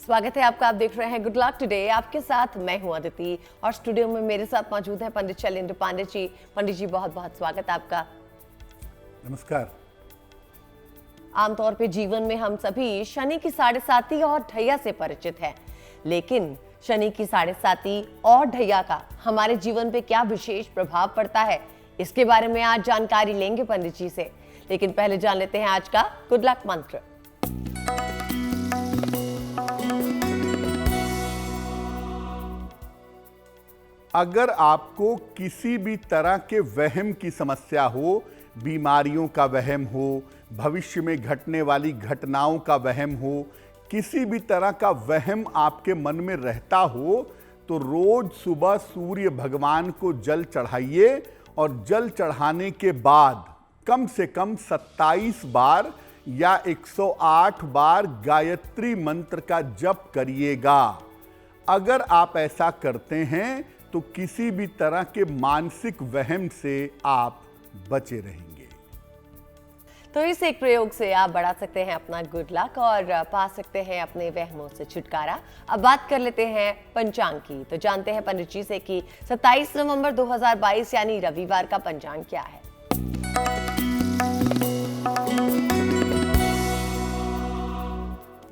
स्वागत है आपका। आप देख रहे हैं गुड लक टुडे। आपके साथ मैं हूं अदिति और स्टूडियो में मेरे साथ मौजूद है पंडित शैलेंद्र पांडे जी। पंडित जी बहुत बहुत स्वागत आपका। नमस्कार। आमतौर पे जीवन में हम सभी शनि की 7.5 और ढैया से परिचित हैं, लेकिन शनि की 7.5 और ढैया का हमारे जीवन पे क्या विशेष प्रभाव पड़ता है, इसके बारे में आज जानकारी लेंगे पंडित जी से। लेकिन पहले जान लेते हैं आज का गुड लक मंत्र। अगर आपको किसी भी तरह के वहम की समस्या हो, बीमारियों का वहम हो, भविष्य में घटने वाली घटनाओं का वहम हो, किसी भी तरह का वहम आपके मन में रहता हो, तो रोज सुबह सूर्य भगवान को जल चढ़ाइए और जल चढ़ाने के बाद कम से कम 27 बार या 108 बार गायत्री मंत्र का जप करिएगा। अगर आप ऐसा करते हैं तो किसी भी तरह के मानसिक वहम से आप बचे रहेंगे। तो इस एक प्रयोग से आप बढ़ा सकते हैं अपना गुड लक और पा सकते हैं अपने वहमों से छुटकारा। अब बात कर लेते हैं पंचांग की। तो जानते हैं पंडित जी से कि 27 नवंबर 2022 यानी रविवार का पंचांग क्या है।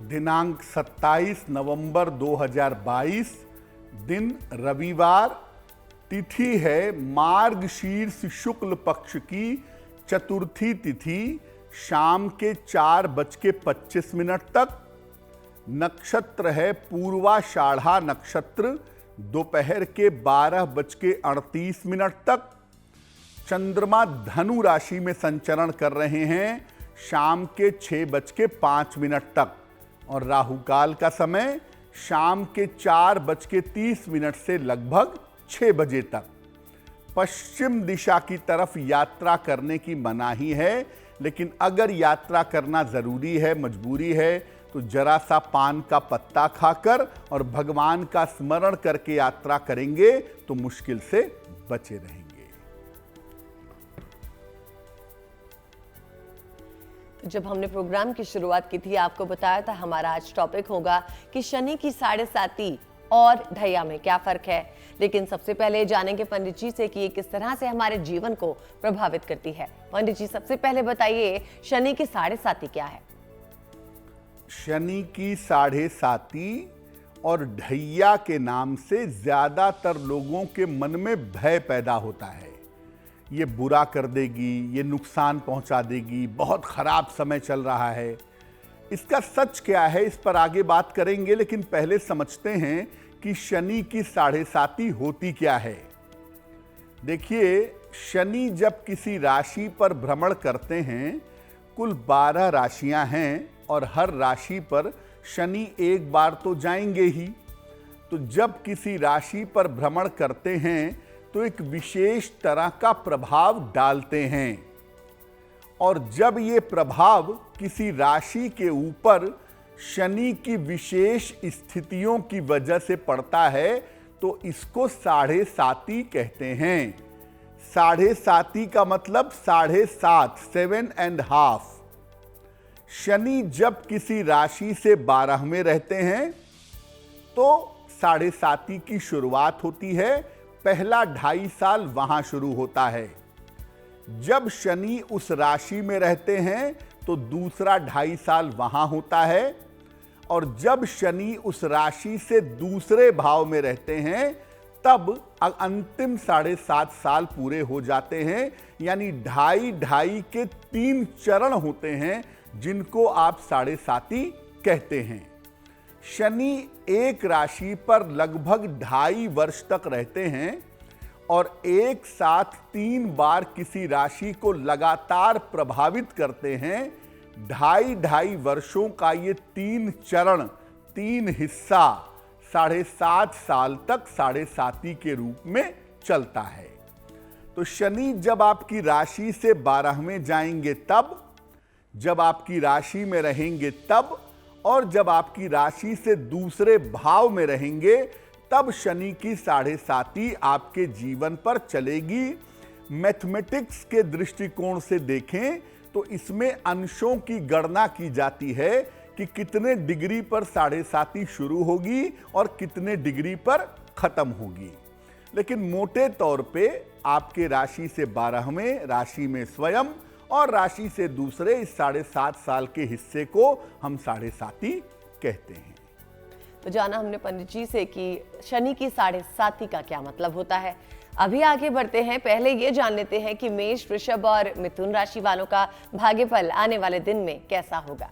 दिनांक 27 नवंबर 2022, दिन रविवार, तिथि है मार्गशीर्ष शुक्ल पक्ष की चतुर्थी तिथि, शाम के 4:25 तक। नक्षत्र है पूर्वाषाढ़ा नक्षत्र, दोपहर के 12:38 तक। चंद्रमा धनु राशि में संचरण कर रहे हैं शाम के 6:05 तक और राहु काल का समय शाम के 4:30 से लगभग 6 बजे तक। पश्चिम दिशा की तरफ यात्रा करने की मनाही है, लेकिन अगर यात्रा करना जरूरी है, मजबूरी है, तो जरा सा पान का पत्ता खाकर और भगवान का स्मरण करके यात्रा करेंगे तो मुश्किल से बचे रहेंगे। जब हमने प्रोग्राम की शुरुआत की थी, आपको बताया था हमारा आज टॉपिक होगा कि शनि की 7.5 और ढैया में क्या फर्क है। लेकिन सबसे पहले जानेंगे पंडित जी से कि ये किस तरह से हमारे जीवन को प्रभावित करती है। पंडित जी सबसे पहले बताइए, शनि की 7.5 क्या है। शनि की 7.5 और ढैया के नाम से ज्यादातर लोगों के मन में भय पैदा होता है। ये बुरा कर देगी, ये नुकसान पहुंचा देगी, बहुत खराब समय चल रहा है। इसका सच क्या है, इस पर आगे बात करेंगे, लेकिन पहले समझते हैं कि शनि की 7.5 होती क्या है। देखिए, शनि जब किसी राशि पर भ्रमण करते हैं, कुल 12 राशियां हैं और हर राशि पर शनि एक बार तो जाएंगे ही। तो जब किसी राशि पर भ्रमण करते हैं तो एक विशेष तरह का प्रभाव डालते हैं, और जब ये प्रभाव किसी राशि के ऊपर शनि की विशेष स्थितियों की वजह से पड़ता है तो इसको 7.5 कहते हैं। 7.5 का मतलब 7.5, 7.5। शनि जब किसी राशि से 12 में रहते हैं तो 7.5 की शुरुआत होती है। पहला 2.5 साल वहां शुरू होता है। जब शनि उस राशि में रहते हैं तो दूसरा 2.5 साल वहां होता है, और जब शनि उस राशि से दूसरे भाव में रहते हैं तब अंतिम 7.5 साल पूरे हो जाते हैं। यानी 2.5 के 3 चरण होते हैं जिनको आप 7.5 कहते हैं। शनि एक राशि पर लगभग 2.5 वर्ष तक रहते हैं और एक साथ 3 बार किसी राशि को लगातार प्रभावित करते हैं। 2.5 वर्षों का ये 3 चरण, 3 हिस्सा 7.5 साल तक 7.5 के रूप में चलता है। तो शनि जब आपकी राशि से 12वें जाएंगे तब, जब आपकी राशि में रहेंगे तब, और जब आपकी राशि से दूसरे भाव में रहेंगे तब शनि की 7.5 आपके जीवन पर चलेगी। मैथमेटिक्स के दृष्टिकोण से देखें तो इसमें अंशों की गणना की जाती है कि कितने डिग्री पर साढ़े साती शुरू होगी और कितने डिग्री पर खत्म होगी, लेकिन मोटे तौर पे आपके राशि से 12वें राशि में स्वयं और राशि से दूसरे इस 7.5 साल के हिस्से को हम साढ़े साती कहते हैं। तो जाना हमने पंडित जी से कि शनि की साढ़े साती का क्या मतलब होता है। अभी आगे बढ़ते हैं, पहले ये जान लेते हैं कि मेष, वृषभ और मिथुन राशि वालों का भाग्यफल आने वाले दिन में कैसा होगा।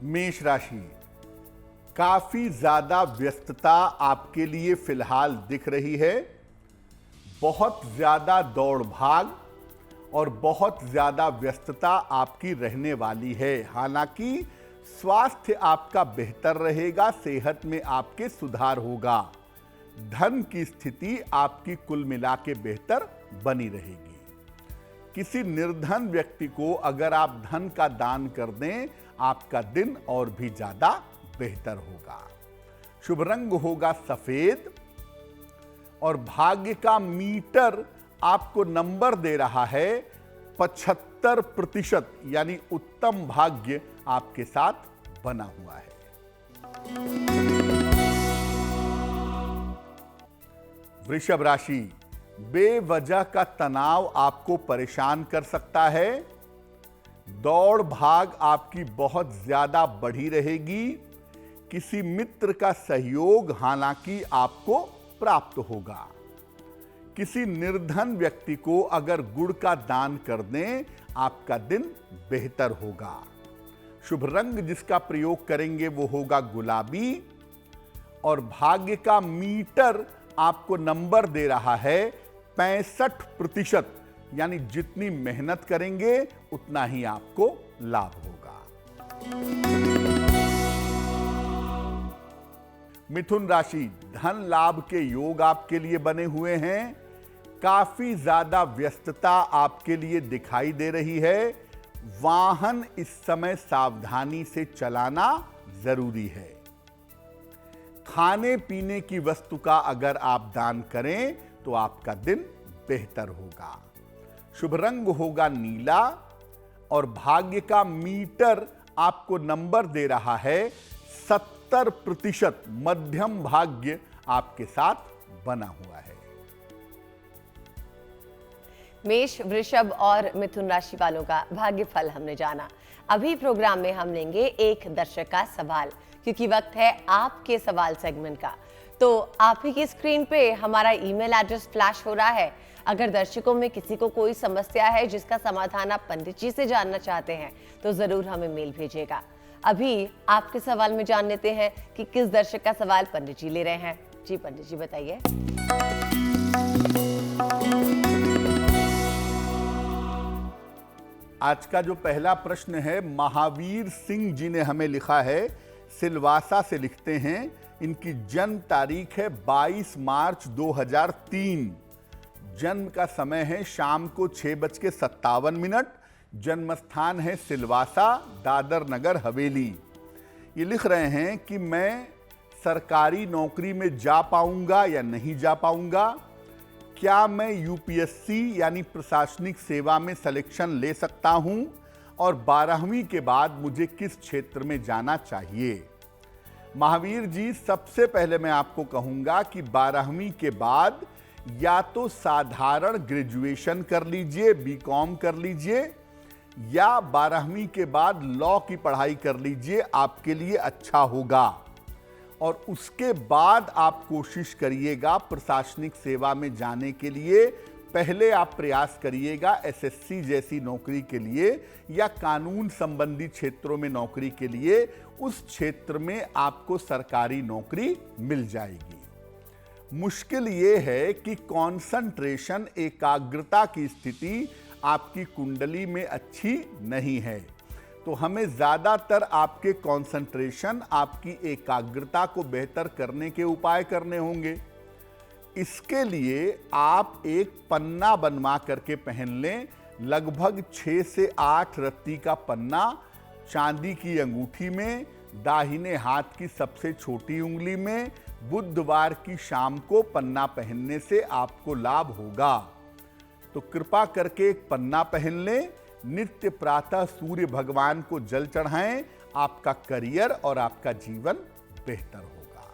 मेष राशि, काफी ज्यादा व्यस्तता आपके लिए फिलहाल दिख रही है। बहुत ज्यादा दौड़ भाग और बहुत ज्यादा व्यस्तता आपकी रहने वाली है। हालांकि स्वास्थ्य आपका बेहतर रहेगा, सेहत में आपके सुधार होगा, धन की स्थिति आपकी कुल मिला के बेहतर बनी रहेगी। किसी निर्धन व्यक्ति को अगर आप धन का दान कर दें, आपका दिन और भी ज्यादा बेहतर होगा। शुभ रंग होगा सफेद और भाग्य का मीटर आपको नंबर दे रहा है 75%, यानी उत्तम भाग्य आपके साथ बना हुआ है। वृषभ राशि, बेवजह का तनाव आपको परेशान कर सकता है। दौड़ भाग आपकी बहुत ज्यादा बढ़ी रहेगी। किसी मित्र का सहयोग हालांकि आपको प्राप्त होगा। किसी निर्धन व्यक्ति को अगर गुड़ का दान कर दें, आपका दिन बेहतर होगा। शुभ रंग जिसका प्रयोग करेंगे वो होगा गुलाबी और भाग्य का मीटर आपको नंबर दे रहा है 65%, यानी जितनी मेहनत करेंगे उतना ही आपको लाभ होगा। मिथुन राशि, धन लाभ के योग आपके लिए बने हुए हैं। काफी ज्यादा व्यस्तता आपके लिए दिखाई दे रही है। वाहन इस समय सावधानी से चलाना जरूरी है। खाने पीने की वस्तु का अगर आप दान करें तो आपका दिन बेहतर होगा। शुभ रंग होगा नीला और भाग्य का मीटर आपको नंबर दे रहा है 70%, मध्यम भाग्य आपके साथ बना हुआ है। मेष, वृषभ और मिथुन राशि वालों का भाग्यफल हमने जाना। अभी प्रोग्राम में हम लेंगे एक दर्शक का सवाल, क्योंकि वक्त है आपके सवाल सेगमेंट का। तो आप ही की स्क्रीन पे हमारा ईमेल एड्रेस फ्लैश हो रहा है। अगर दर्शकों में किसी को कोई समस्या है जिसका समाधान आप पंडित जी से जानना चाहते हैं, तो जरूर हमें मेल भेजिएगा। अभी आपके सवाल में जान लेते हैं कि किस दर्शक का सवाल पंडित जी ले रहे हैं। जी पंडित जी बताइए। आज का जो पहला प्रश्न है, महावीर सिंह जी ने हमें लिखा है, सिलवासा से लिखते हैं। इनकी जन्म तारीख है 22 मार्च 2003। जन्म का समय है शाम को 6:57। जन्म स्थान है सिलवासा, दादर नगर हवेली। ये लिख रहे हैं कि मैं सरकारी नौकरी में जा पाऊंगा या नहीं जा पाऊंगा। क्या मैं यूपीएससी यानी प्रशासनिक सेवा में सिलेक्शन ले सकता हूं और 12वीं के बाद मुझे किस क्षेत्र में जाना चाहिए। महावीर जी, सबसे पहले मैं आपको कहूंगा कि 12वीं के बाद या तो साधारण ग्रेजुएशन कर लीजिए, बीकॉम कर लीजिए, या 12वीं के बाद लॉ की पढ़ाई कर लीजिए, आपके लिए अच्छा होगा। और उसके बाद आप कोशिश करिएगा प्रशासनिक सेवा में जाने के लिए। पहले आप प्रयास करिएगा एसएससी जैसी नौकरी के लिए या कानून संबंधी क्षेत्रों में नौकरी के लिए। उस क्षेत्र में आपको सरकारी नौकरी मिल जाएगी। मुश्किल ये है कि कंसंट्रेशन, एकाग्रता की स्थिति आपकी कुंडली में अच्छी नहीं है। तो हमें ज़्यादातर आपके कंसंट्रेशन, आपकी एकाग्रता को बेहतर करने के उपाय करने होंगे। इसके लिए आप एक पन्ना बनवा करके पहन लें। लगभग 6 से 8 रत्ती का पन्ना चांदी की अंगूठी में, दाहिने हाथ की सबसे छोटी उंगली में। बुधवार की शाम को पन्ना पहनने से आपको लाभ होगा। तो कृपा करके एक पन्ना पहन लें नित्य प्रातः सूर्य भगवान को जल चढ़ाएं, आपका करियर और आपका जीवन बेहतर होगा।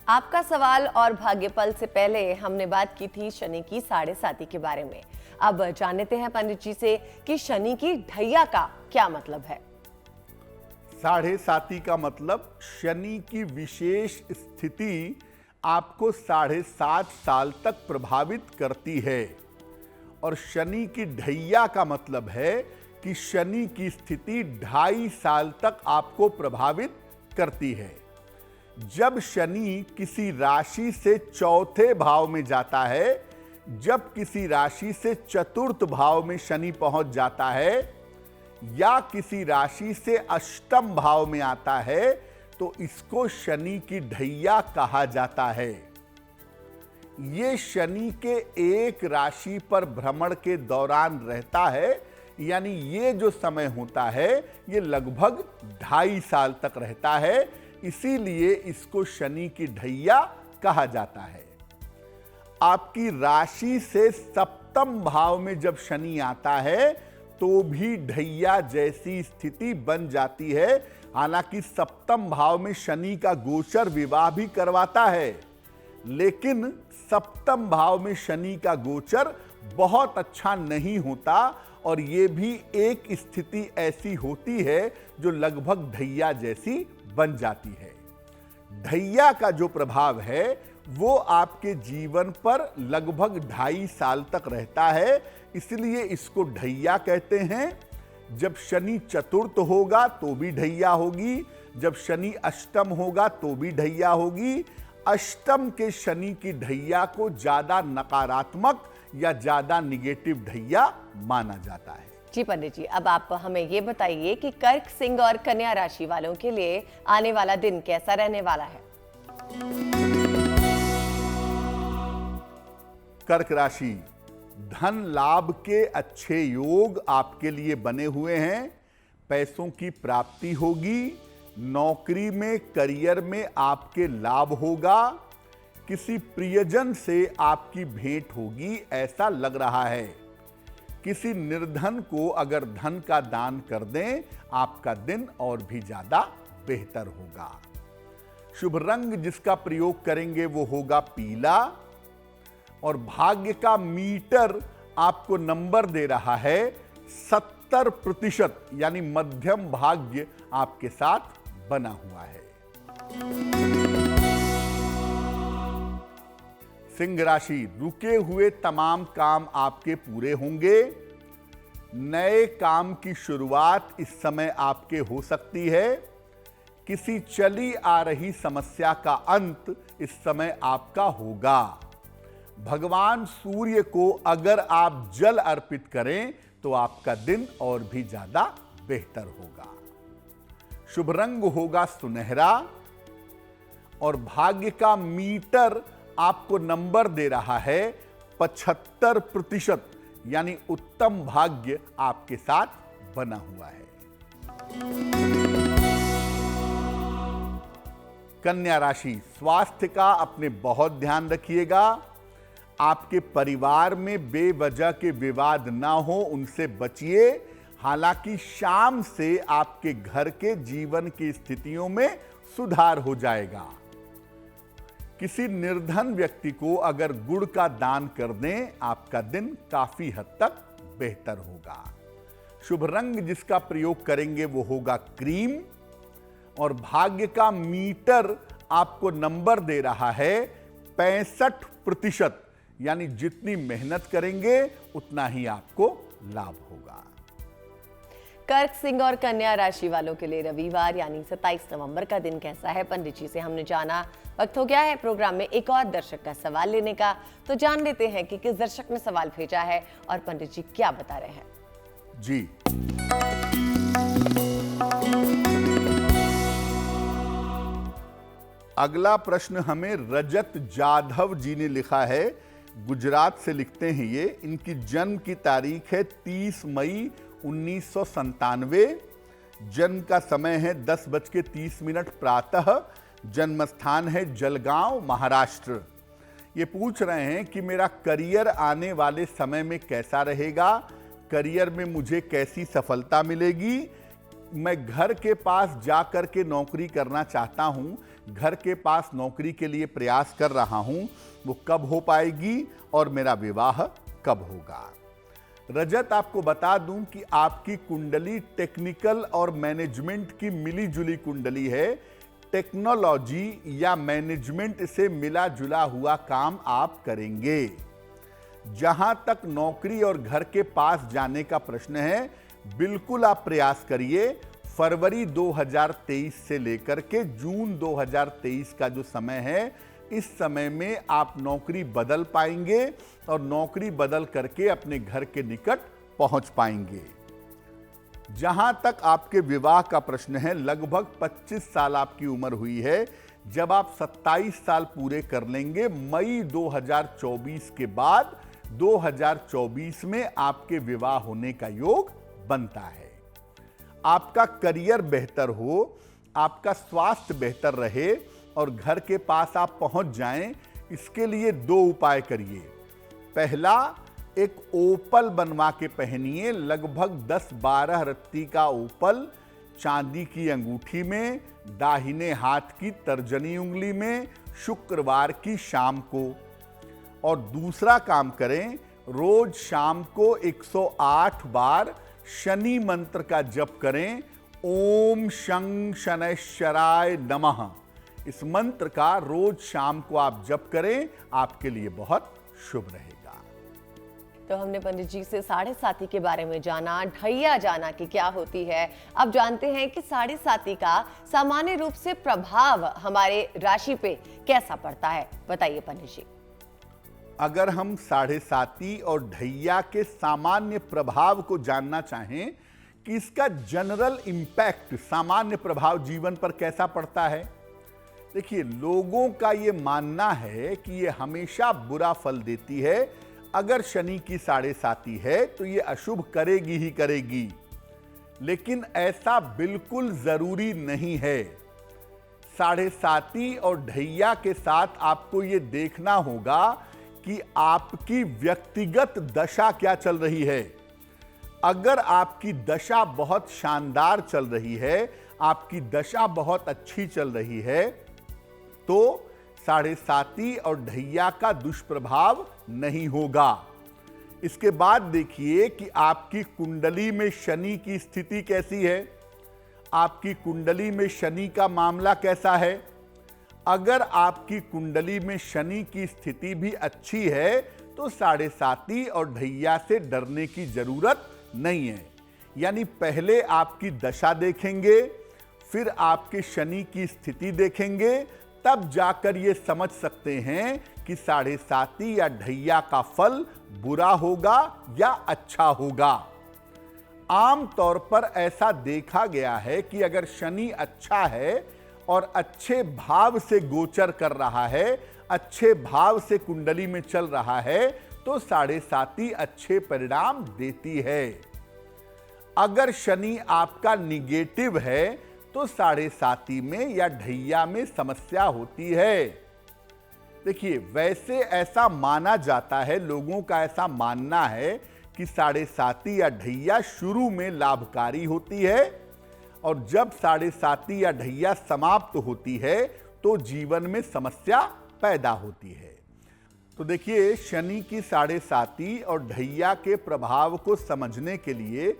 आपका सवाल और भाग्यफल से पहले हमने बात की थी शनि की 7.5 के बारे में। अब जान लेते हैं पंडित जी से कि शनि की ढैया का क्या मतलब है। 7.5 का मतलब शनि की विशेष स्थिति आपको 7.5 साल तक प्रभावित करती है, और शनि की ढैया का मतलब है कि शनि की स्थिति 2.5 साल तक आपको प्रभावित करती है। जब शनि किसी राशि से चौथे भाव में जाता है, जब किसी राशि से चतुर्थ भाव में शनि पहुंच जाता है, या किसी राशि से अष्टम भाव में आता है, तो इसको शनि की ढैया कहा जाता है। ये शनि के एक राशि पर भ्रमण के दौरान रहता है, यानी ये जो समय होता है ये लगभग 2.5 साल तक रहता है, इसीलिए इसको शनि की ढैया कहा जाता है। आपकी राशि से सप्तम भाव में जब शनि आता है तो भी ढैया जैसी स्थिति बन जाती है। हालांकि सप्तम भाव में शनि का गोचर विवाह भी करवाता है, लेकिन सप्तम भाव में शनि का गोचर बहुत अच्छा नहीं होता, और ये भी एक स्थिति ऐसी होती है जो लगभग ढैया जैसी बन जाती है। ढैया का जो प्रभाव है वो आपके जीवन पर लगभग 2.5 साल तक रहता है, इसलिए इसको ढैया कहते हैं। जब शनि चतुर्थ होगा तो भी ढैया होगी, जब शनि अष्टम होगा तो भी ढैया होगी। अष्टम के शनि की ढैया को ज्यादा नकारात्मक या ज्यादा निगेटिव ढैया माना जाता है। जी पंडित जी, अब आप हमें ये बताइए कि कर्क, सिंह और कन्या राशि वालों के लिए आने वाला दिन कैसा रहने वाला है। कर्क राशि, धन लाभ के अच्छे योग आपके लिए बने हुए हैं। पैसों की प्राप्ति होगी, नौकरी में, करियर में आपके लाभ होगा, किसी प्रियजन से आपकी भेंट होगी ऐसा लग रहा है। किसी निर्धन को अगर धन का दान कर दें, आपका दिन और भी ज्यादा बेहतर होगा। शुभ रंग जिसका प्रयोग करेंगे वो होगा पीला, और भाग्य का मीटर आपको नंबर दे रहा है 70%, यानी मध्यम भाग्य आपके साथ बना हुआ है। सिंह राशि, रुके हुए तमाम काम आपके पूरे होंगे। नए काम की शुरुआत इस समय आपके हो सकती है। किसी चली आ रही समस्या का अंत इस समय आपका होगा। भगवान सूर्य को अगर आप जल अर्पित करें तो आपका दिन और भी ज्यादा बेहतर होगा। शुभ रंग होगा सुनहरा, और भाग्य का मीटर आपको नंबर दे रहा है 75%, यानी उत्तम भाग्य आपके साथ बना हुआ है। कन्या राशि, स्वास्थ्य का अपने बहुत ध्यान रखिएगा। आपके परिवार में बेवजह के विवाद ना हो, उनसे बचिए। हालांकि शाम से आपके घर के जीवन की स्थितियों में सुधार हो जाएगा। किसी निर्धन व्यक्ति को अगर गुड़ का दान कर दें, आपका दिन काफी हद तक बेहतर होगा। शुभ रंग जिसका प्रयोग करेंगे वो होगा क्रीम, और भाग्य का मीटर आपको नंबर दे रहा है 65%, यानी जितनी मेहनत करेंगे उतना ही आपको लाभ होगा। कर्क, सिंह और कन्या राशि वालों के लिए रविवार यानी 27 नवंबर का दिन कैसा है, पंडित जी से हमने जाना। वक्त हो गया है प्रोग्राम में एक और दर्शक का सवाल लेने का, तो जान लेते हैं कि किस दर्शक ने सवाल भेजा है और पंडित जी क्या बता रहे हैं। जी, अगला प्रश्न हमें रजत जाधव जी ने लिखा है। गुजरात से लिखते हैं ये। इनकी जन्म की तारीख है 30 मई 1997। जन्म का समय है 10:30 प्रातः। जन्म स्थान है जलगांव, महाराष्ट्र। ये पूछ रहे हैं कि मेरा करियर आने वाले समय में कैसा रहेगा, करियर में मुझे कैसी सफलता मिलेगी, मैं घर के पास जाकर के नौकरी करना चाहता हूं, घर के पास नौकरी के लिए प्रयास कर रहा हूं, वो कब हो पाएगी और मेरा विवाह कब होगा। रजत, आपको बता दूं कि आपकी कुंडली टेक्निकल और मैनेजमेंट की मिली जुली कुंडली है। टेक्नोलॉजी या मैनेजमेंट से मिला जुला हुआ काम आप करेंगे। जहां तक नौकरी और घर के पास जाने का प्रश्न है, बिल्कुल आप प्रयास करिए। फरवरी 2023 से लेकर के जून 2023 का जो समय है, इस समय में आप नौकरी बदल पाएंगे और नौकरी बदल करके अपने घर के निकट पहुंच पाएंगे। जहां तक आपके विवाह का प्रश्न है, लगभग 25 साल आपकी उम्र हुई है। जब आप 27 साल पूरे कर लेंगे, मई 2024 के बाद 2024 में आपके विवाह होने का योग बनता है। आपका करियर बेहतर हो, आपका स्वास्थ्य बेहतर रहे और घर के पास आप पहुंच जाएं, इसके लिए 2 उपाय करिए। पहला, एक ओपल बनवा के पहनिए, लगभग 10-12 रत्ती का ओपल चांदी की अंगूठी में, दाहिने हाथ की तर्जनी उंगली में, शुक्रवार की शाम को। और दूसरा काम करें, रोज शाम को 108 बार शनि मंत्र का जप करें, ओम शं शनैश्चराय नमः। इस मंत्र का रोज शाम को आप जप करें, आपके लिए बहुत शुभ रहेगा। तो हमने पंडित जी से साढ़े साती के बारे में जाना, ढैया जाना कि क्या होती है। अब जानते हैं कि साढ़े साती का सामान्य रूप से प्रभाव हमारे राशि पे कैसा पड़ता है। बताइए पंडित जी। अगर हम साढ़े साती और ढैया के सामान्य प्रभाव को जानना चाहें कि इसका जनरल इंपैक्ट, सामान्य प्रभाव जीवन पर कैसा पड़ता है, देखिए, लोगों का ये मानना है कि ये हमेशा बुरा फल देती है। अगर शनि की साढ़े साती है तो ये अशुभ करेगी ही करेगी, लेकिन ऐसा बिल्कुल जरूरी नहीं है। साढ़े साती और ढैया के साथ आपको ये देखना होगा कि आपकी व्यक्तिगत दशा क्या चल रही है। अगर आपकी दशा बहुत शानदार चल रही है, आपकी दशा बहुत अच्छी चल रही है, तो साढ़े साती और ढैया का दुष्प्रभाव नहीं होगा। इसके बाद देखिए कि आपकी कुंडली में शनि की स्थिति कैसी है, आपकी कुंडली में शनि का मामला कैसा है। अगर आपकी कुंडली में शनि की स्थिति भी अच्छी है तो साढ़े साती और ढैया से डरने की जरूरत नहीं है। यानी पहले आपकी दशा देखेंगे, फिर आपके शनि की स्थिति देखेंगे, तब जाकर ये समझ सकते हैं कि साढ़े साती या ढैया का फल बुरा होगा या अच्छा होगा। आम तौर पर ऐसा देखा गया है कि अगर शनि अच्छा है और अच्छे भाव से गोचर कर रहा है, अच्छे भाव से कुंडली में चल रहा है, तो साढ़े साती अच्छे परिणाम देती है। अगर शनि आपका निगेटिव है तो साढ़े साती में या ढैया में समस्या होती है। देखिए, वैसे ऐसा माना जाता है, लोगों का ऐसा मानना है कि साढ़े साती या ढैया शुरू में लाभकारी होती है और जब साढ़े साती या ढैया समाप्त होती है तो जीवन में समस्या पैदा होती है। तो देखिए, शनि की साढ़े साती और ढैया के प्रभाव को समझने के लिए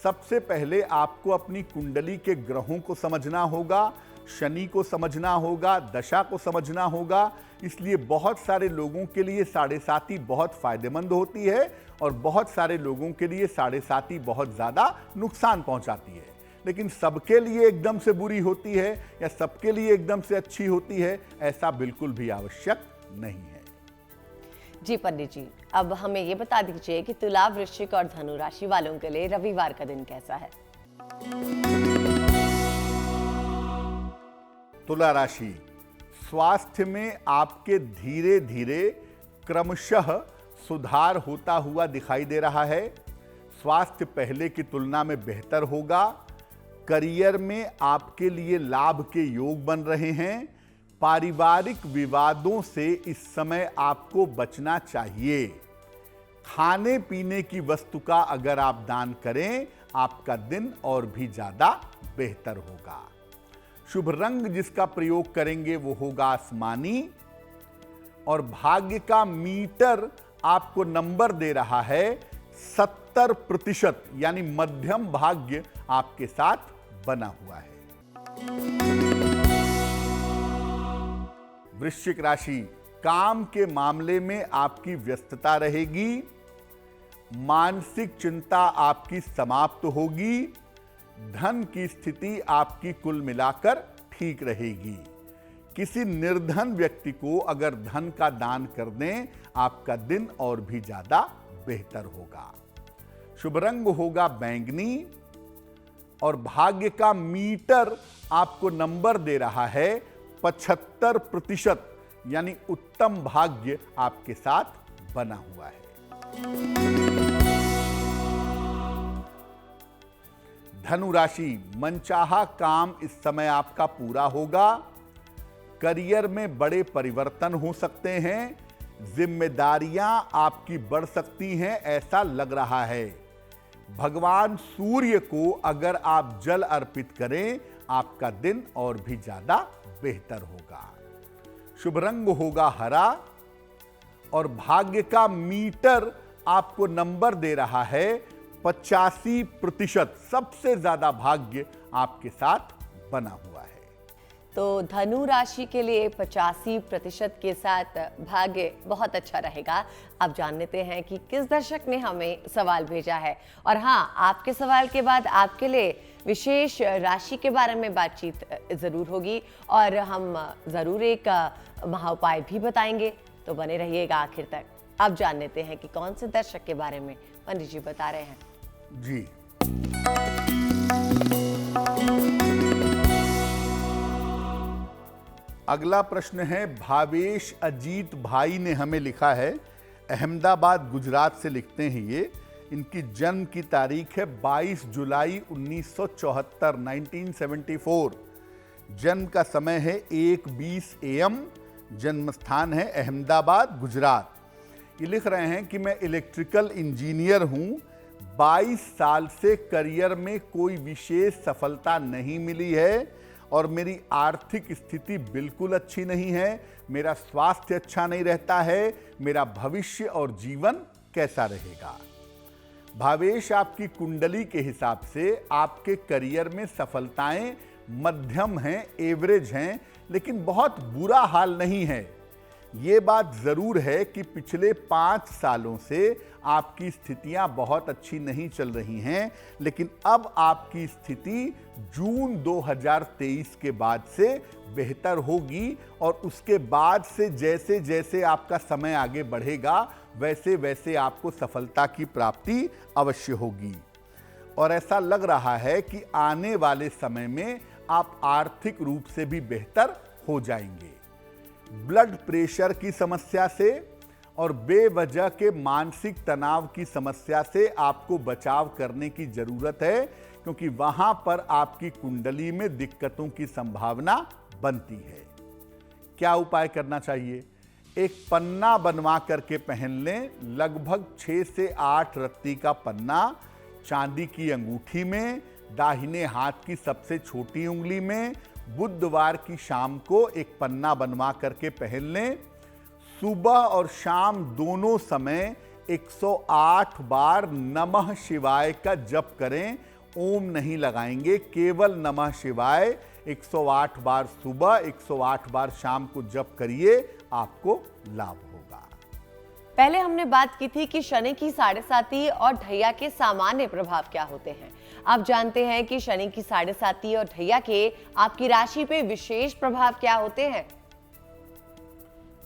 सबसे पहले आपको अपनी कुंडली के ग्रहों को समझना होगा, शनि को समझना होगा, दशा को समझना होगा। इसलिए बहुत सारे लोगों के लिए साढ़े साती बहुत फायदेमंद होती है और बहुत सारे लोगों के लिए साढ़े साती बहुत ज़्यादा नुकसान पहुंचाती है। लेकिन सबके लिए एकदम से बुरी होती है या सबके लिए एकदम से अच्छी होती है, ऐसा बिल्कुल भी आवश्यक नहीं है। जी पंडित जी, अब हमें ये बता दीजिए कि तुला, वृश्चिक और धनु राशि वालों के लिए रविवार का दिन कैसा है। तुला राशि, स्वास्थ्य में आपके धीरे धीरे क्रमशः सुधार होता हुआ दिखाई दे रहा है। स्वास्थ्य पहले की तुलना में बेहतर होगा। करियर में आपके लिए लाभ के योग बन रहे हैं। पारिवारिक विवादों से इस समय आपको बचना चाहिए। खाने पीने की वस्तु का अगर आप दान करें, आपका दिन और भी ज्यादा बेहतर होगा। शुभ रंग जिसका प्रयोग करेंगे वो होगा आसमानी, और भाग्य का मीटर आपको नंबर दे रहा है 70%, यानी मध्यम भाग्य आपके साथ बना हुआ है। वृश्चिक राशि, काम के मामले में आपकी व्यस्तता रहेगी, मानसिक चिंता आपकी समाप्त होगी, धन की स्थिति आपकी कुल मिलाकर ठीक रहेगी। किसी निर्धन व्यक्ति को अगर धन का दान कर दें, आपका दिन और भी ज्यादा बेहतर होगा। शुभ रंग होगा बैंगनी, और भाग्य का मीटर आपको नंबर दे रहा है 75%, यानी उत्तम भाग्य आपके साथ बना हुआ है। धनु राशि, मनचाहा काम इस समय आपका पूरा होगा, करियर में बड़े परिवर्तन हो सकते हैं, जिम्मेदारियां आपकी बढ़ सकती हैं ऐसा लग रहा है। भगवान सूर्य को अगर आप जल अर्पित करें, आपका दिन और भी ज्यादा बेहतर होगा। शुभ रंग होगा हरा, और भाग्य का मीटर आपको नंबर दे रहा है 85%, सबसे ज्यादा भाग्य आपके साथ बना हुआ है। तो धनु राशि के लिए 85% के साथ भाग्य बहुत अच्छा रहेगा। अब जान लेते हैं कि किस दर्शक ने हमें सवाल भेजा है। और हाँ, आपके सवाल के बाद आपके लिए विशेष राशि के बारे में बातचीत जरूर होगी, और हम जरूर एक महाउपाय भी बताएंगे, तो बने रहिएगा आखिर तक। अब जान लेते हैं कि कौन से दर्शक के बारे में पंडित जी बता रहे हैं। जी, अगला प्रश्न है, भावेश अजीत भाई ने हमें लिखा है, अहमदाबाद गुजरात से लिखते हैं ये। इनकी जन्म की तारीख है 22 जुलाई 1974, 1974। जन्म का समय है 1:20 AM। जन्म स्थान है अहमदाबाद गुजरात। ये लिख रहे हैं कि मैं इलेक्ट्रिकल इंजीनियर हूं, 22 साल से करियर में कोई विशेष सफलता नहीं मिली है, और मेरी आर्थिक स्थिति बिल्कुल अच्छी नहीं है, मेरा स्वास्थ्य अच्छा नहीं रहता है, मेरा भविष्य और जीवन कैसा रहेगा। भावेश, आपकी कुंडली के हिसाब से आपके करियर में सफलताएं मध्यम हैं, एवरेज हैं, लेकिन बहुत बुरा हाल नहीं है। ये बात जरूर है कि पिछले 5 सालों से आपकी स्थितियां बहुत अच्छी नहीं चल रही हैं, लेकिन अब आपकी स्थिति जून 2023 के बाद से बेहतर होगी, और उसके बाद से जैसे जैसे आपका समय आगे बढ़ेगा, वैसे वैसे आपको सफलता की प्राप्ति अवश्य होगी। और ऐसा लग रहा है कि आने वाले समय में आप आर्थिक रूप से भी बेहतर हो जाएंगे। ब्लड प्रेशर की समस्या से और बेवजह के मानसिक तनाव की समस्या से आपको बचाव करने की जरूरत है, क्योंकि वहां पर आपकी कुंडली में दिक्कतों की संभावना बनती है। क्या उपाय करना चाहिए? एक पन्ना बनवा करके पहन लें, लगभग 6 से 8 रत्ती का पन्ना, चांदी की अंगूठी में, दाहिने हाथ की सबसे छोटी उंगली में। बुधवार की शाम को एक पन्ना बनवा करके पहन लें। सुबह और शाम दोनों समय 108 बार नमः शिवाय का जप करें। ओम नहीं लगाएंगे, केवल नमः शिवाय 108 बार सुबह, 108 बार शाम को जप करिए, आपको लाभ होगा। पहले हमने बात की थी कि शनि की 7.5 और ढैया के सामान्य प्रभाव क्या होते हैं। अब जानते हैं कि शनि की 7.5 और ढैया के आपकी राशि पे विशेष प्रभाव क्या होते हैं।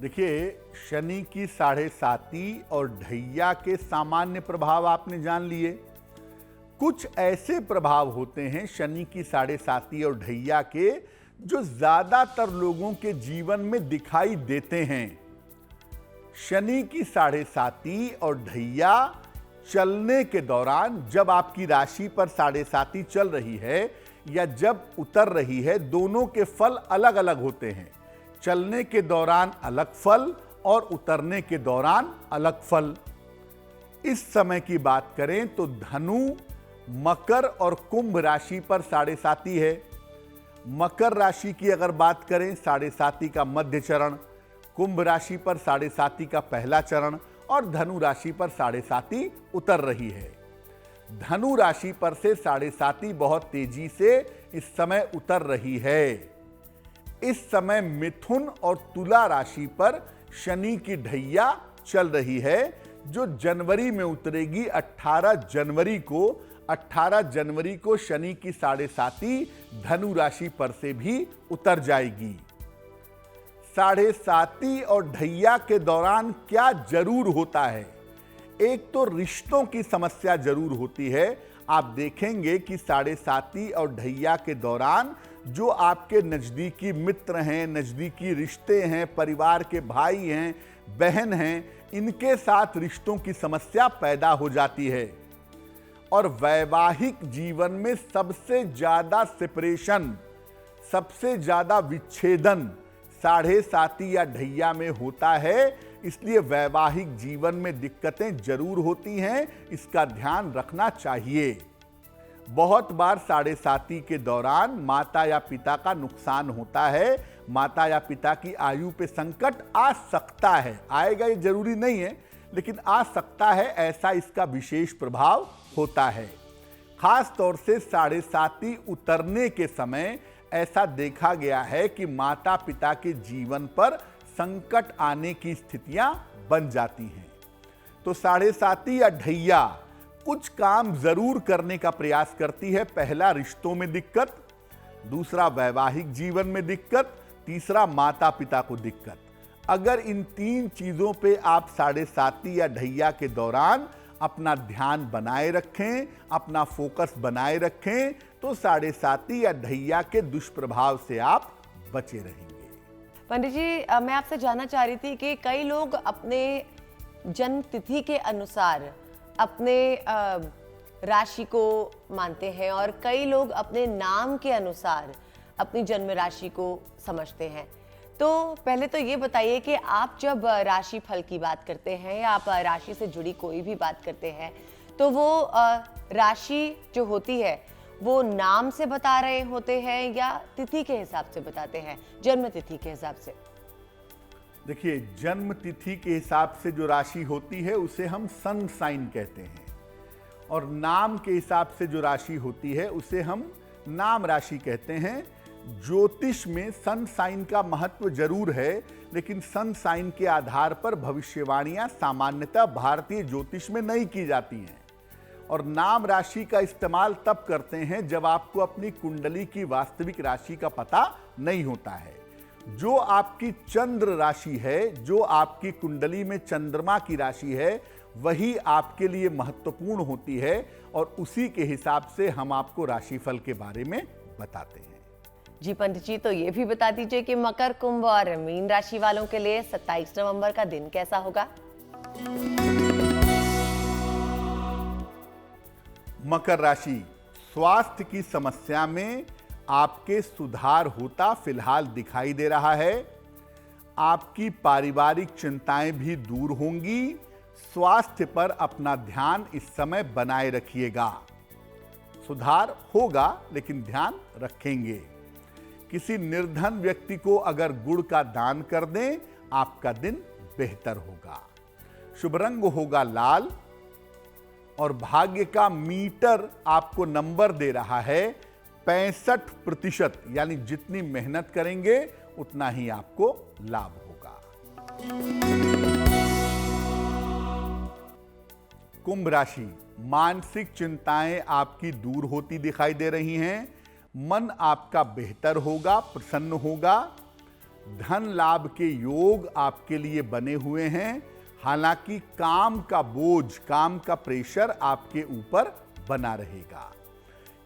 देखिए, शनि की 7.5 और ढैया के सामान्य प्रभाव आपने जान लिए। कुछ ऐसे प्रभाव होते हैं शनि की 7.5 और ढैया के, जो ज्यादातर लोगों के जीवन में दिखाई देते हैं। शनि की 7.5 और ढैया चलने के दौरान, जब आपकी राशि पर 7.5 चल रही है या जब उतर रही है, दोनों के फल अलग अलग होते हैं। चलने के दौरान अलग फल और उतरने के दौरान अलग फल। इस समय की बात करें तो धनु, मकर और कुंभ राशि पर 7.5 है। मकर राशि की अगर बात करें 7.5 का मध्य चरण, कुंभ राशि पर 7.5 का पहला चरण और धनु राशि पर 7.5 उतर रही है। धनु राशि पर से 7.5 बहुत तेजी से इस समय उतर रही है। इस समय मिथुन और तुला राशि पर शनि की ढैया चल रही है, जो जनवरी में उतरेगी। 18 जनवरी को शनि की 7.5 धनु राशि पर से भी उतर जाएगी। 7.5 और ढैया के दौरान क्या जरूर होता है? एक तो रिश्तों की समस्या जरूर होती है। आप देखेंगे कि 7.5 और ढैया के दौरान जो आपके नजदीकी मित्र हैं, नजदीकी रिश्ते हैं, परिवार के भाई हैं, बहन हैं, इनके साथ रिश्तों की समस्या पैदा हो जाती है। और वैवाहिक जीवन में सबसे ज्यादा सेपरेशन, सबसे ज्यादा विच्छेदन 7.5 या ढैया में होता है। इसलिए वैवाहिक जीवन में दिक्कतें जरूर होती हैं, इसका ध्यान रखना चाहिए। बहुत बार 7.5 के दौरान माता या पिता का नुकसान होता है। माता या पिता की आयु पे संकट आ सकता है, आएगा ये जरूरी नहीं है, लेकिन आ सकता है, ऐसा इसका विशेष प्रभाव होता है। खास तौर से 7.5 उतरने के समय ऐसा देखा गया है कि माता पिता के जीवन पर संकट आने की स्थितियां बन जाती हैं। तो 7.5 या ढैया कुछ काम जरूर करने का प्रयास करती है। पहला, रिश्तों में दिक्कत, दूसरा वैवाहिक जीवन में दिक्कत, तीसरा माता पिता को दिक्कत। अगर इन 3 चीजों पे आप 7.5 या ढैया के दौरान अपना ध्यान बनाए रखें, अपना फोकस बनाए रखें, तो 7.5 या ढैया के दुष्प्रभाव से आप बचे रहेंगे। पंडित जी, मैं आपसे जानना चाह रही थी कि कई लोग अपने जन्म तिथि के अनुसार अपने राशि को मानते हैं और कई लोग अपने नाम के अनुसार अपनी जन्म राशि को समझते हैं। तो पहले तो ये बताइए कि आप जब राशि फल की बात करते हैं या आप राशि से जुड़ी कोई भी बात करते हैं, तो वो राशि जो होती है वो नाम से बता रहे होते हैं या तिथि के हिसाब से बताते हैं, जन्म तिथि के हिसाब से? देखिए, जन्म तिथि के हिसाब से जो राशि होती है उसे हम सन साइन कहते हैं, और नाम के हिसाब से जो राशि होती है उसे हम नाम राशि कहते हैं। ज्योतिष में सन साइन का महत्व जरूर है, लेकिन सन साइन के आधार पर भविष्यवाणियां सामान्यतः भारतीय ज्योतिष में नहीं की जाती हैं। और नाम राशि का इस्तेमाल तब करते हैं जब आपको अपनी कुंडली की वास्तविक राशि का पता नहीं होता है। जो आपकी चंद्र राशि है, जो आपकी कुंडली में चंद्रमा की राशि है, वही आपके लिए महत्वपूर्ण होती है, और उसी के हिसाब से हम आपको राशिफल के बारे में बताते हैं। जी पंडित जी, तो ये भी बता दीजिए कि मकर, कुंभ और मीन राशि वालों के लिए 27 नवंबर का दिन कैसा होगा? मकर राशि, स्वास्थ्य की समस्या में आपके सुधार होता फिलहाल दिखाई दे रहा है। आपकी पारिवारिक चिंताएं भी दूर होंगी। स्वास्थ्य पर अपना ध्यान इस समय बनाए रखिएगा। सुधार होगा, लेकिन ध्यान रखेंगे। किसी निर्धन व्यक्ति को अगर गुड़ का दान कर दें, आपका दिन बेहतर होगा। शुभ रंग होगा लाल, और भाग्य का मीटर आपको नंबर दे रहा है 65%, यानी जितनी मेहनत करेंगे उतना ही आपको लाभ होगा। कुंभ राशि, मानसिक चिंताएं आपकी दूर होती दिखाई दे रही हैं। मन आपका बेहतर होगा, प्रसन्न होगा। धन लाभ के योग आपके लिए बने हुए हैं। हालांकि काम का बोझ, काम का प्रेशर आपके ऊपर बना रहेगा।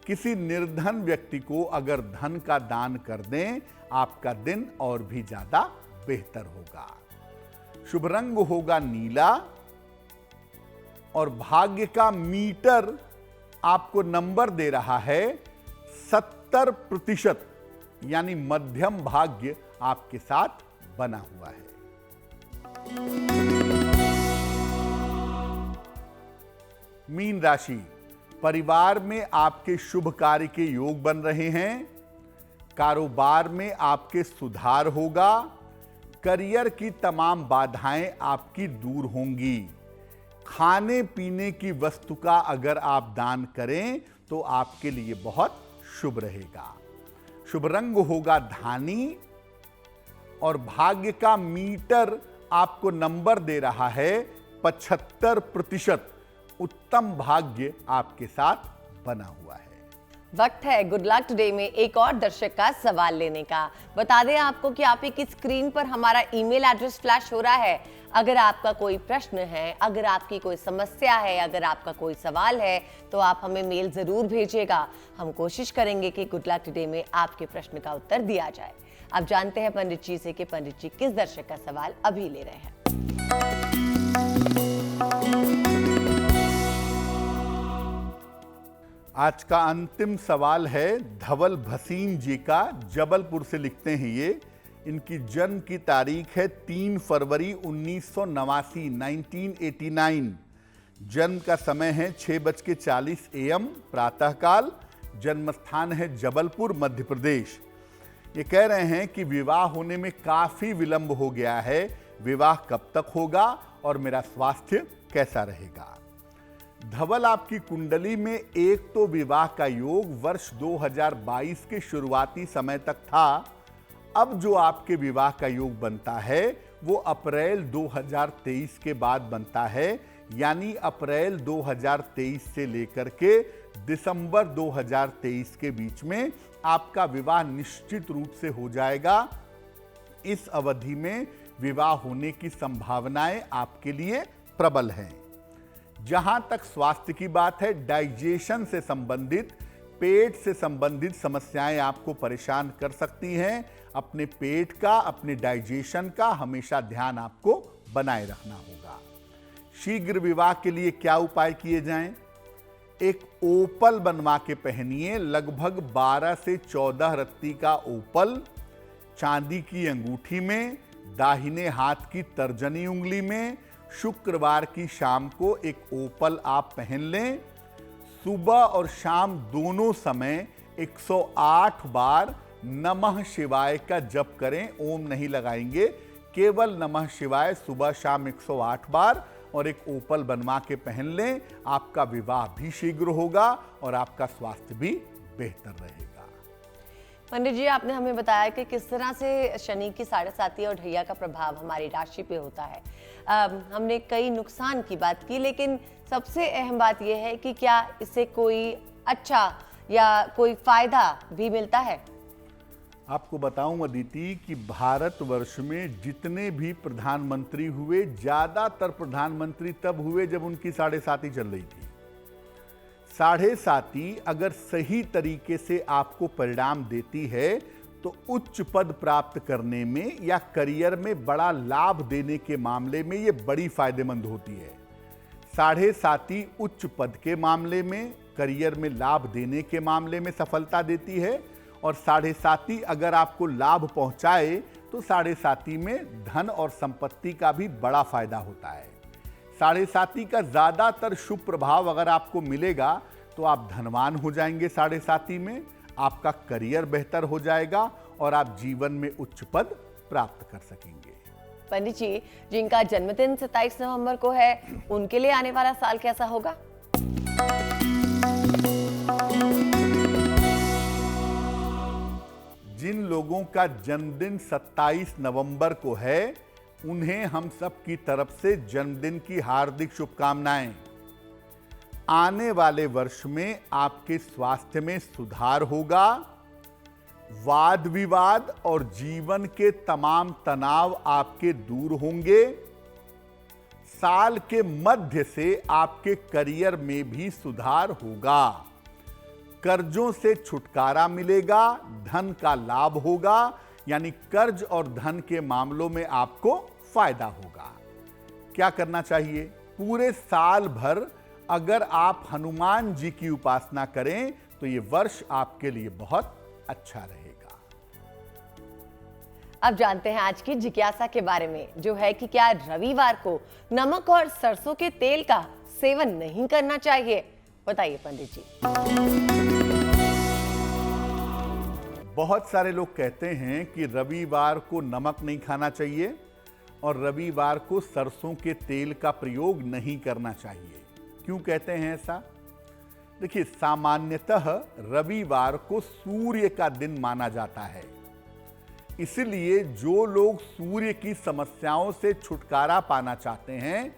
किसी निर्धन व्यक्ति को अगर धन का दान कर दें, आपका दिन और भी ज्यादा बेहतर होगा। शुभ रंग होगा नीला, और भाग्य का मीटर आपको नंबर दे रहा है 70%, यानी मध्यम भाग्य आपके साथ बना हुआ है। मीन राशि, परिवार में आपके शुभ कार्य के योग बन रहे हैं। कारोबार में आपके सुधार होगा। करियर की तमाम बाधाएं आपकी दूर होंगी। खाने पीने की वस्तु का अगर आप दान करें तो आपके लिए बहुत शुभ रहेगा। शुभ रंग होगा धानी और भाग्य का मीटर आपको नंबर दे रहा है 75%। उत्तम भाग्य आपके साथ बना हुआ है। वक्त है गुड लक टुडे में एक और दर्शक का सवाल लेने का। बता दें आपको कि आप की स्क्रीन पर हमारा ईमेल एड्रेस फ्लैश हो रहा है। अगर आपका कोई प्रश्न है, अगर आपकी कोई समस्या है, अगर आपका कोई सवाल है तो आप हमें मेल जरूर भेजिएगा। हम कोशिश करेंगे कि गुड लक टुडे में आपके प्रश्न का उत्तर दिया जाए। अब जानते हैं पंडित जी से कि पंडित जी किस दर्शक का सवाल अभी ले रहे हैं। आज का अंतिम सवाल है धवल भसीन जी का, जबलपुर से लिखते हैं ये। इनकी जन्म की तारीख है 3 फरवरी 1989, 1989। जन्म का समय है 6:40 AM प्रातःकाल। जन्म स्थान है जबलपुर, मध्य प्रदेश। ये कह रहे हैं कि विवाह होने में काफी विलंब हो गया है। विवाह कब तक होगा और मेरा स्वास्थ्य कैसा रहेगा? धवल, आपकी कुंडली में एक तो विवाह का योग वर्ष 2022 के शुरुआती समय तक था। अब जो आपके विवाह का योग बनता है वो अप्रैल 2023 के बाद बनता है, यानी अप्रैल 2023 से लेकर के दिसंबर 2023 के बीच में आपका विवाह निश्चित रूप से हो जाएगा। इस अवधि में विवाह होने की संभावनाएं आपके लिए प्रबल हैं। जहां तक स्वास्थ्य की बात है, डाइजेशन से संबंधित, पेट से संबंधित समस्याएं आपको परेशान कर सकती हैं। अपने पेट का, अपने डाइजेशन का हमेशा ध्यान आपको बनाए रखना होगा। शीघ्र विवाह के लिए क्या उपाय किए जाएं? एक ओपल बनवा के पहनिए, लगभग 12 से 14 रत्ती का ओपल चांदी की अंगूठी में, दाहिने हाथ की तर्जनी उंगली में। शुक्रवार की शाम को एक ओपल आप पहन लें। सुबह और शाम दोनों समय 108 बार नमः शिवाय का जप करें। ओम नहीं लगाएंगे, केवल नमः शिवाय सुबह शाम 108 बार, और एक ओपल बनवा के पहन लें। आपका विवाह भी शीघ्र होगा और आपका स्वास्थ्य भी बेहतर रहेगा। पंडित जी, आपने हमें बताया कि किस तरह से शनि की 7.5 और ढैया का प्रभाव हमारी राशि पे होता है। हमने कई नुकसान की बात की, लेकिन सबसे अहम बात यह है कि क्या इससे कोई अच्छा या कोई फायदा भी मिलता है? आपको बताऊं अदिति कि भारतवर्ष में जितने भी प्रधानमंत्री हुए, ज्यादातर प्रधानमंत्री तब हुए जब उनकी 7.5 चल रही थी। 7.5 अगर सही तरीके से आपको परिणाम देती है तो उच्च पद प्राप्त करने में या करियर में बड़ा लाभ देने के मामले में ये बड़ी फायदेमंद होती है। 7.5 उच्च पद के मामले में, करियर में लाभ देने के मामले में सफलता देती है। और 7.5 अगर आपको लाभ पहुंचाए तो 7.5 में धन और संपत्ति का भी बड़ा फायदा होता है। 7.5 का ज्यादातर शुभ प्रभाव अगर आपको मिलेगा तो आप धनवान हो जाएंगे 7.5 में, आपका करियर बेहतर हो जाएगा और आप जीवन में उच्च पद प्राप्त कर सकेंगे। पंडित जी, जिनका जन्मदिन 27 नवंबर को है, उनके लिए आने वाला साल कैसा होगा? जिन लोगों का जन्मदिन 27 नवंबर को है, उन्हें हम सब की तरफ से जन्मदिन की हार्दिक शुभकामनाएं। आने वाले वर्ष में आपके स्वास्थ्य में सुधार होगा। वाद विवाद और जीवन के तमाम तनाव आपके दूर होंगे। साल के मध्य से आपके करियर में भी सुधार होगा। कर्जों से छुटकारा मिलेगा, धन का लाभ होगा, यानी कर्ज और धन के मामलों में आपको फायदा होगा। क्या करना चाहिए? पूरे साल भर अगर आप हनुमान जी की उपासना करें तो ये वर्ष आपके लिए बहुत अच्छा रहेगा। अब जानते हैं आज की जिज्ञासा के बारे में, जो है कि क्या रविवार को नमक और सरसों के तेल का सेवन नहीं करना चाहिए? बताइए पंडित जी। बहुत सारे लोग कहते हैं कि रविवार को नमक नहीं खाना चाहिए और रविवार को सरसों के तेल का प्रयोग नहीं करना चाहिए। क्यों कहते हैं ऐसा? देखिए, सामान्यतः रविवार को सूर्य का दिन माना जाता है, इसलिए जो लोग सूर्य की समस्याओं से छुटकारा पाना चाहते हैं,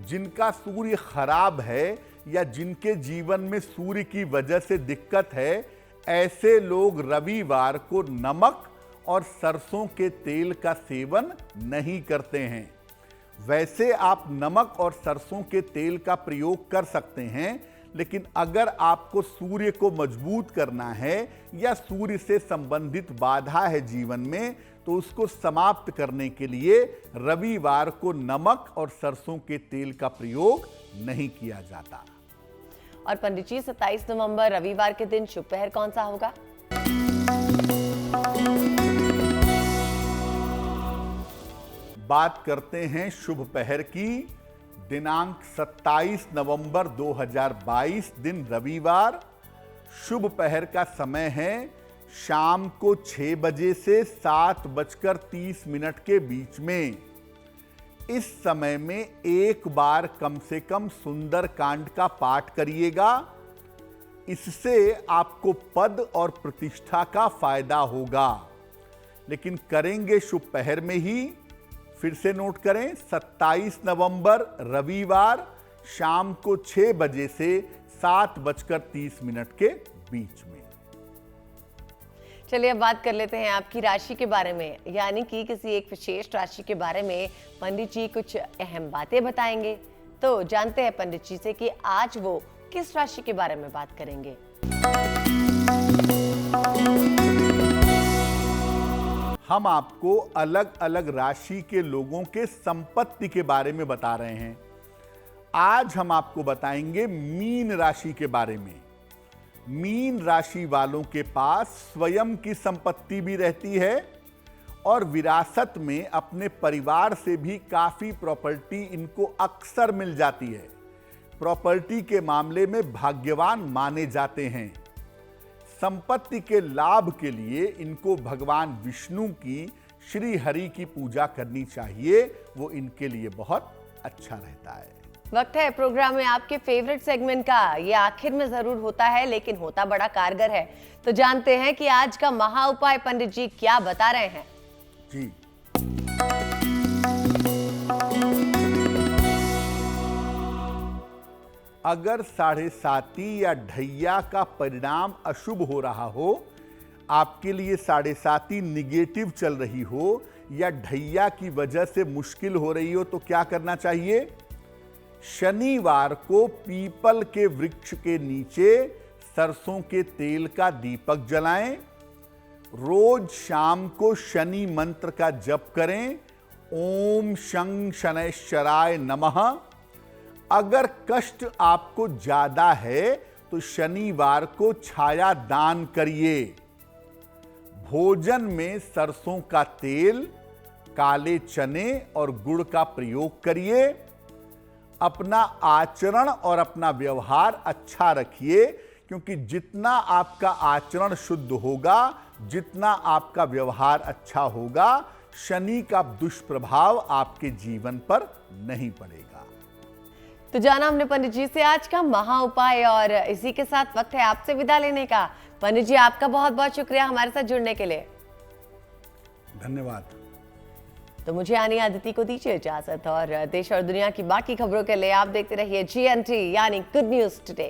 जिनका सूर्य खराब है या जिनके जीवन में सूर्य की वजह से दिक्कत है, ऐसे लोग रविवार को नमक और सरसों के तेल का सेवन नहीं करते हैं। वैसे आप नमक और सरसों के तेल का प्रयोग कर सकते हैं, लेकिन अगर आपको सूर्य को मजबूत करना है या सूर्य से संबंधित बाधा है जीवन में, तो उसको समाप्त करने के लिए रविवार को नमक और सरसों के तेल का प्रयोग नहीं किया जाता। और पंडित जी, 27 नवंबर रविवार के दिन शुभ पहर कौन सा होगा? बात करते हैं शुभ पहर की। दिनांक 27 नवंबर 2022 दिन रविवार। शुभ पहर का समय है शाम को 6 बजे से 7:30 के बीच में। इस समय में एक बार कम से कम सुंदर कांड का पाठ करिएगा। इससे आपको पद और प्रतिष्ठा का फायदा होगा, लेकिन करेंगे शुभ पहर में ही। फिर से नोट करें, 27 नवंबर रविवार शाम को 6 बजे से 7:30 के बीच में। चलिए अब बात कर लेते हैं आपकी राशि के बारे में, यानी कि किसी एक विशेष राशि के बारे में पंडित जी कुछ अहम बातें बताएंगे। तो जानते हैं पंडित जी से कि आज वो किस राशि के बारे में बात करेंगे। हम आपको अलग अलग राशि के लोगों के संपत्ति के बारे में बता रहे हैं। आज हम आपको बताएंगे मीन राशि के बारे में। मीन राशि वालों के पास स्वयं की संपत्ति भी रहती है और विरासत में अपने परिवार से भी काफी प्रॉपर्टी इनको अक्सर मिल जाती है। प्रॉपर्टी के मामले में भाग्यवान माने जाते हैं। संपत्ति के लाभ के लिए इनको भगवान विष्णु की, श्री हरि की पूजा करनी चाहिए, वो इनके लिए बहुत अच्छा रहता है। वक्त है प्रोग्राम में आपके फेवरेट सेगमेंट का। ये आखिर में जरूर होता है, लेकिन होता बड़ा कारगर है। तो जानते हैं कि आज का महा उपाय पंडित जी क्या बता रहे हैं। जी, अगर 7.5 या ढैया का परिणाम अशुभ हो रहा हो, आपके लिए 7.5 निगेटिव चल रही हो या ढैया की वजह से मुश्किल हो रही हो, तो क्या करना चाहिए? शनिवार को पीपल के वृक्ष के नीचे सरसों के तेल का दीपक जलाएं। रोज शाम को शनि मंत्र का जप करें, ओम शं शनैश्चराय नमः। अगर कष्ट आपको ज्यादा है तो शनिवार को छाया दान करिए। भोजन में सरसों का तेल, काले चने और गुड़ का प्रयोग करिए। अपना आचरण और अपना व्यवहार अच्छा रखिए, क्योंकि जितना आपका आचरण शुद्ध होगा, जितना आपका व्यवहार अच्छा होगा, शनि का दुष्प्रभाव आपके जीवन पर नहीं पड़ेगा। तो जाना हमने पंडित जी से आज का महा उपाय, और इसी के साथ वक्त है आपसे विदा लेने का। पंडित जी, आपका बहुत बहुत शुक्रिया हमारे साथ जुड़ने के लिए। धन्यवाद। तो मुझे यानी अदिति को दीजिए इजाजत, और देश और दुनिया की बाकी खबरों के लिए आप देखते रहिए GNT यानी गुड न्यूज टुडे।